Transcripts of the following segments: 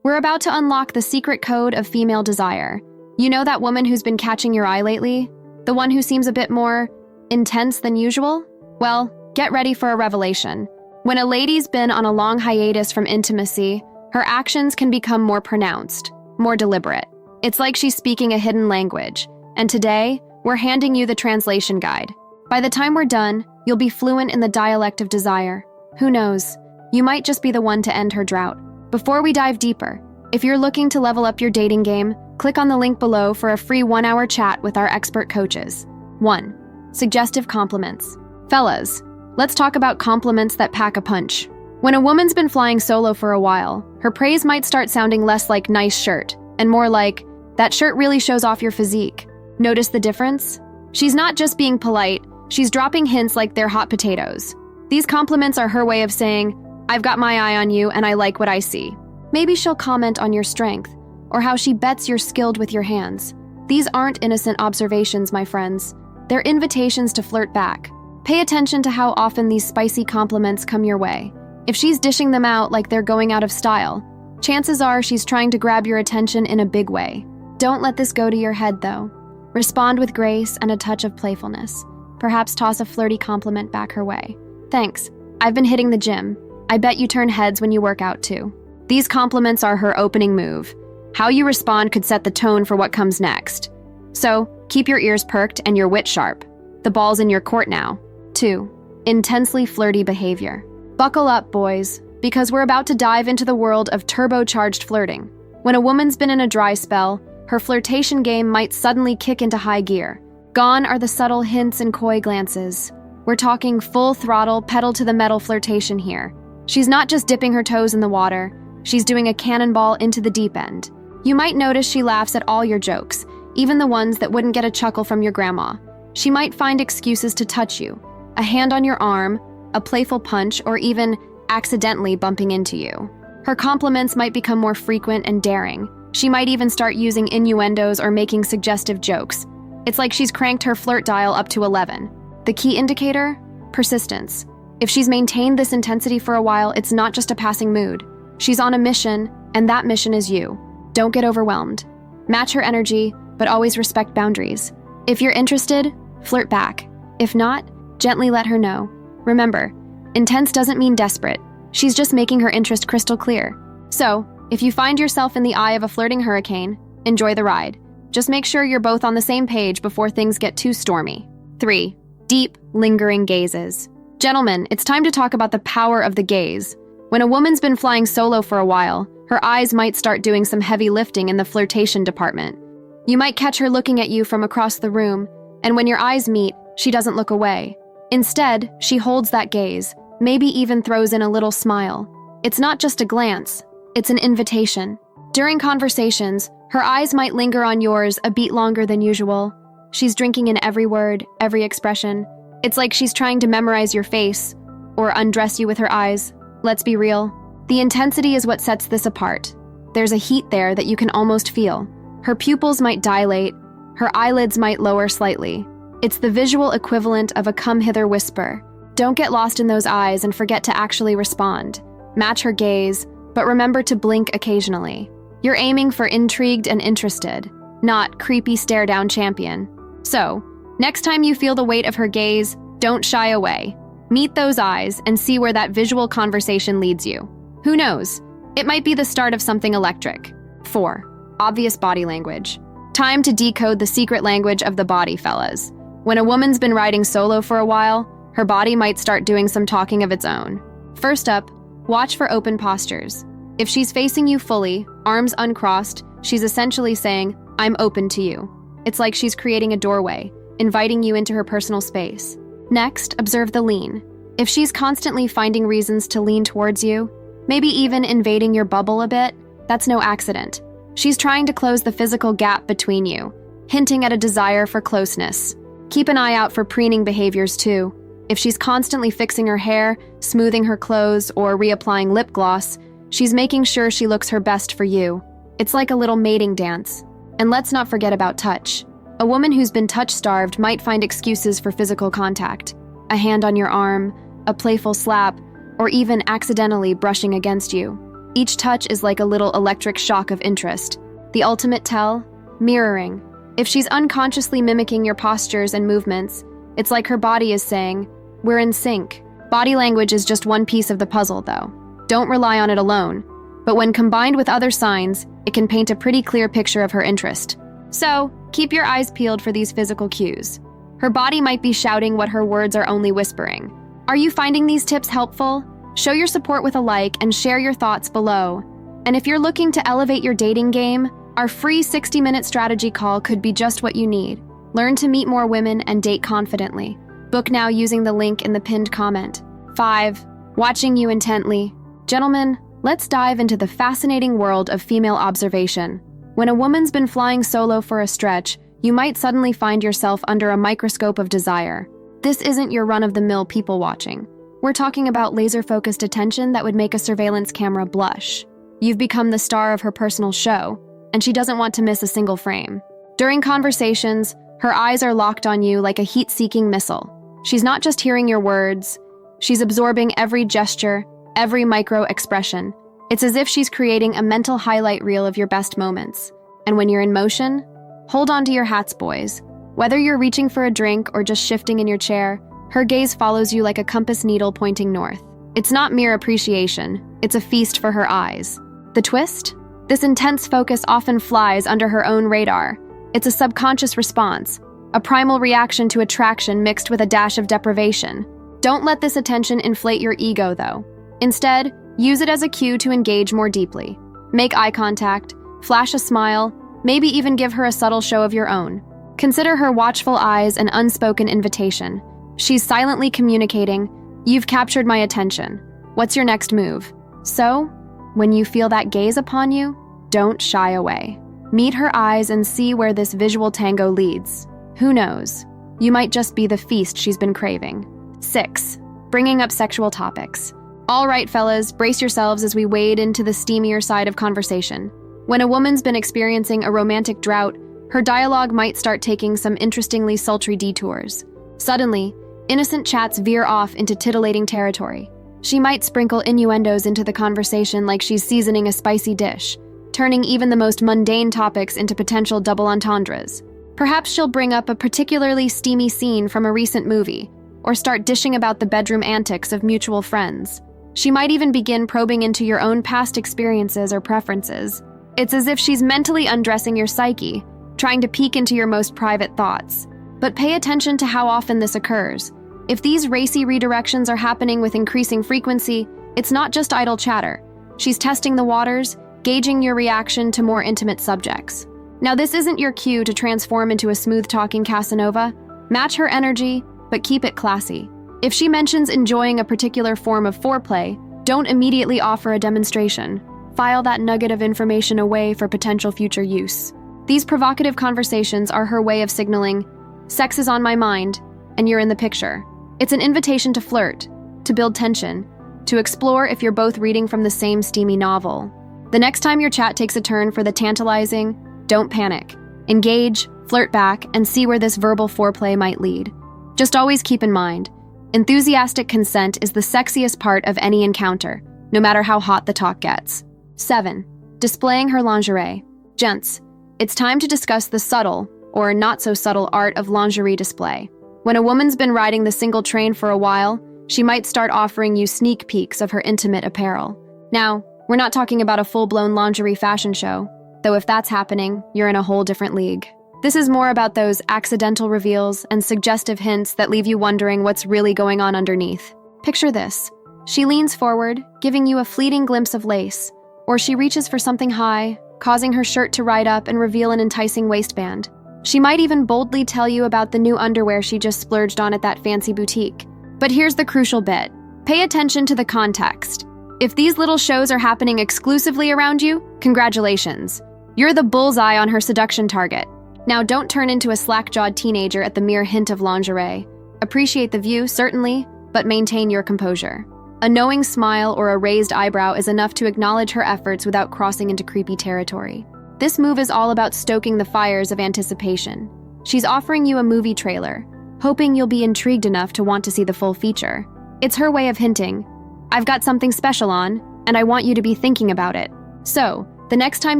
We're about to unlock the secret code of female desire. You know that woman who's been catching your eye lately? The one who seems a bit more intense than usual? Well, get ready for a revelation. When a lady's been on a long hiatus from intimacy, her actions can become more pronounced, more deliberate. It's like she's speaking a hidden language. And today, we're handing you the translation guide. By the time we're done, you'll be fluent in the dialect of desire. Who knows? You might just be the one to end her drought. Before we dive deeper, if you're looking to level up your dating game, click on the link below for a free 1-hour chat with our expert coaches. 1. Suggestive compliments. Fellas, let's talk about compliments that pack a punch. When a woman's been flying solo for a while, her praise might start sounding less like nice shirt and more like, that shirt really shows off your physique. Notice the difference? She's not just being polite, she's dropping hints like they're hot potatoes. These compliments are her way of saying, I've got my eye on you and I like what I see. Maybe she'll comment on your strength, or how she bets you're skilled with your hands. These aren't innocent observations, my friends. They're invitations to flirt back. Pay attention to how often these spicy compliments come your way. If she's dishing them out like they're going out of style, chances are she's trying to grab your attention in a big way. Don't let this go to your head, though. Respond with grace and a touch of playfulness. Perhaps toss a flirty compliment back her way. Thanks. I've been hitting the gym. I bet you turn heads when you work out, too. These compliments are her opening move. How you respond could set the tone for what comes next. So, keep your ears perked and your wit sharp. The ball's in your court now. 2. Intensely flirty behavior. Buckle up, boys, because we're about to dive into the world of turbocharged flirting. When a woman's been in a dry spell, her flirtation game might suddenly kick into high gear. Gone are the subtle hints and coy glances. We're talking full throttle, pedal to the metal flirtation here. She's not just dipping her toes in the water, she's doing a cannonball into the deep end. You might notice she laughs at all your jokes, even the ones that wouldn't get a chuckle from your grandma. She might find excuses to touch you, a hand on your arm, a playful punch, or even accidentally bumping into you. Her compliments might become more frequent and daring. She might even start using innuendos or making suggestive jokes. It's like she's cranked her flirt dial up to 11. The key indicator? Persistence. If she's maintained this intensity for a while, it's not just a passing mood. She's on a mission, and that mission is you. Don't get overwhelmed. Match her energy, but always respect boundaries. If you're interested, flirt back. If not, gently let her know. Remember, intense doesn't mean desperate. She's just making her interest crystal clear. So, if you find yourself in the eye of a flirting hurricane, enjoy the ride. Just make sure you're both on the same page before things get too stormy. 3. Deep, lingering gazes. Gentlemen, it's time to talk about the power of the gaze. When a woman's been flying solo for a while, her eyes might start doing some heavy lifting in the flirtation department. You might catch her looking at you from across the room, and when your eyes meet, she doesn't look away. Instead, she holds that gaze, maybe even throws in a little smile. It's not just a glance, it's an invitation. During conversations, her eyes might linger on yours a beat longer than usual. She's drinking in every word, every expression. It's like she's trying to memorize your face, or undress you with her eyes. Let's be real. The intensity is what sets this apart. There's a heat there that you can almost feel. Her pupils might dilate, her eyelids might lower slightly. It's the visual equivalent of a come-hither whisper. Don't get lost in those eyes and forget to actually respond. Match her gaze, but remember to blink occasionally. You're aiming for intrigued and interested, not creepy stare-down champion. So, next time you feel the weight of her gaze, don't shy away. Meet those eyes and see where that visual conversation leads you. Who knows? It might be the start of something electric. 4. Obvious body language. Time to decode the secret language of the body, fellas. When a woman's been riding solo for a while, her body might start doing some talking of its own. First up, watch for open postures. If she's facing you fully, arms uncrossed, she's essentially saying, I'm open to you. It's like she's creating a doorway, inviting you into her personal space. Next, observe the lean. If she's constantly finding reasons to lean towards you, maybe even invading your bubble a bit, that's no accident. She's trying to close the physical gap between you, hinting at a desire for closeness. Keep an eye out for preening behaviors too. If she's constantly fixing her hair, smoothing her clothes, or reapplying lip gloss, she's making sure she looks her best for you. It's like a little mating dance. And let's not forget about touch. A woman who's been touch-starved might find excuses for physical contact. A hand on your arm, a playful slap, or even accidentally brushing against you. Each touch is like a little electric shock of interest. The ultimate tell? Mirroring. If she's unconsciously mimicking your postures and movements, it's like her body is saying, "We're in sync." Body language is just one piece of the puzzle, though. Don't rely on it alone. But when combined with other signs, it can paint a pretty clear picture of her interest. So, keep your eyes peeled for these physical cues. Her body might be shouting what her words are only whispering. Are you finding these tips helpful? Show your support with a like and share your thoughts below. And if you're looking to elevate your dating game, our free 60-minute strategy call could be just what you need. Learn to meet more women and date confidently. Book now using the link in the pinned comment. 5. Watching you intently. Gentlemen, let's dive into the fascinating world of female observation. When a woman's been flying solo for a stretch, you might suddenly find yourself under a microscope of desire. This isn't your run-of-the-mill people watching. We're talking about laser-focused attention that would make a surveillance camera blush. You've become the star of her personal show, and she doesn't want to miss a single frame. During conversations, her eyes are locked on you like a heat-seeking missile. She's not just hearing your words, she's absorbing every gesture, every micro-expression. It's as if she's creating a mental highlight reel of your best moments. And when you're in motion, hold on to your hats, boys. Whether you're reaching for a drink or just shifting in your chair, her gaze follows you like a compass needle pointing north. It's not mere appreciation, it's a feast for her eyes. The twist? This intense focus often flies under her own radar. It's a subconscious response, a primal reaction to attraction mixed with a dash of deprivation. Don't let this attention inflate your ego, though. Instead, use it as a cue to engage more deeply. Make eye contact, flash a smile, maybe even give her a subtle show of your own. Consider her watchful eyes an unspoken invitation. She's silently communicating, "You've captured my attention. What's your next move?" So, when you feel that gaze upon you, don't shy away. Meet her eyes and see where this visual tango leads. Who knows? You might just be the feast she's been craving. 6. Bringing up sexual topics. All right, fellas, brace yourselves as we wade into the steamier side of conversation. When a woman's been experiencing a romantic drought, her dialogue might start taking some interestingly sultry detours. Suddenly, innocent chats veer off into titillating territory. She might sprinkle innuendos into the conversation like she's seasoning a spicy dish, turning even the most mundane topics into potential double entendres. Perhaps she'll bring up a particularly steamy scene from a recent movie, or start dishing about the bedroom antics of mutual friends. She might even begin probing into your own past experiences or preferences. It's as if she's mentally undressing your psyche, trying to peek into your most private thoughts. But pay attention to how often this occurs. If these racy redirections are happening with increasing frequency, it's not just idle chatter. She's testing the waters, gauging your reaction to more intimate subjects. Now, this isn't your cue to transform into a smooth-talking Casanova. Match her energy, but keep it classy. If she mentions enjoying a particular form of foreplay, don't immediately offer a demonstration. File that nugget of information away for potential future use. These provocative conversations are her way of signaling, "Sex is on my mind, and you're in the picture." It's an invitation to flirt, to build tension, to explore if you're both reading from the same steamy novel. The next time your chat takes a turn for the tantalizing, don't panic. Engage, flirt back, and see where this verbal foreplay might lead. Just always keep in mind, enthusiastic consent is the sexiest part of any encounter, no matter how hot the talk gets. 7. Displaying her lingerie. Gents, it's time to discuss the subtle, or not-so-subtle art of lingerie display. When a woman's been riding the single train for a while, she might start offering you sneak peeks of her intimate apparel. Now, we're not talking about a full-blown lingerie fashion show, though if that's happening, you're in a whole different league. This is more about those accidental reveals and suggestive hints that leave you wondering what's really going on underneath. Picture this. She leans forward, giving you a fleeting glimpse of lace, or she reaches for something high, causing her shirt to ride up and reveal an enticing waistband. She might even boldly tell you about the new underwear she just splurged on at that fancy boutique. But here's the crucial bit. Pay attention to the context. If these little shows are happening exclusively around you, congratulations. You're the bullseye on her seduction target. Now, don't turn into a slack-jawed teenager at the mere hint of lingerie. Appreciate the view, certainly, but maintain your composure. A knowing smile or a raised eyebrow is enough to acknowledge her efforts without crossing into creepy territory. This move is all about stoking the fires of anticipation. She's offering you a movie trailer, hoping you'll be intrigued enough to want to see the full feature. It's her way of hinting, "I've got something special on, and I want you to be thinking about it. So, the next time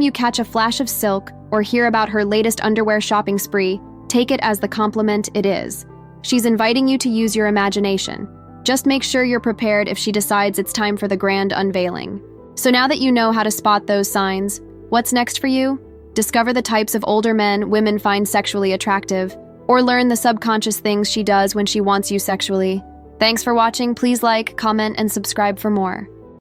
you catch a flash of silk or hear about her latest underwear shopping spree, take it as the compliment it is. She's inviting you to use your imagination. Just make sure you're prepared if she decides it's time for the grand unveiling. So now that you know how to spot those signs, what's next for you? Discover the types of older men women find sexually attractive, or learn the subconscious things she does when she wants you sexually. Thanks for watching. Please like, comment, and subscribe for more.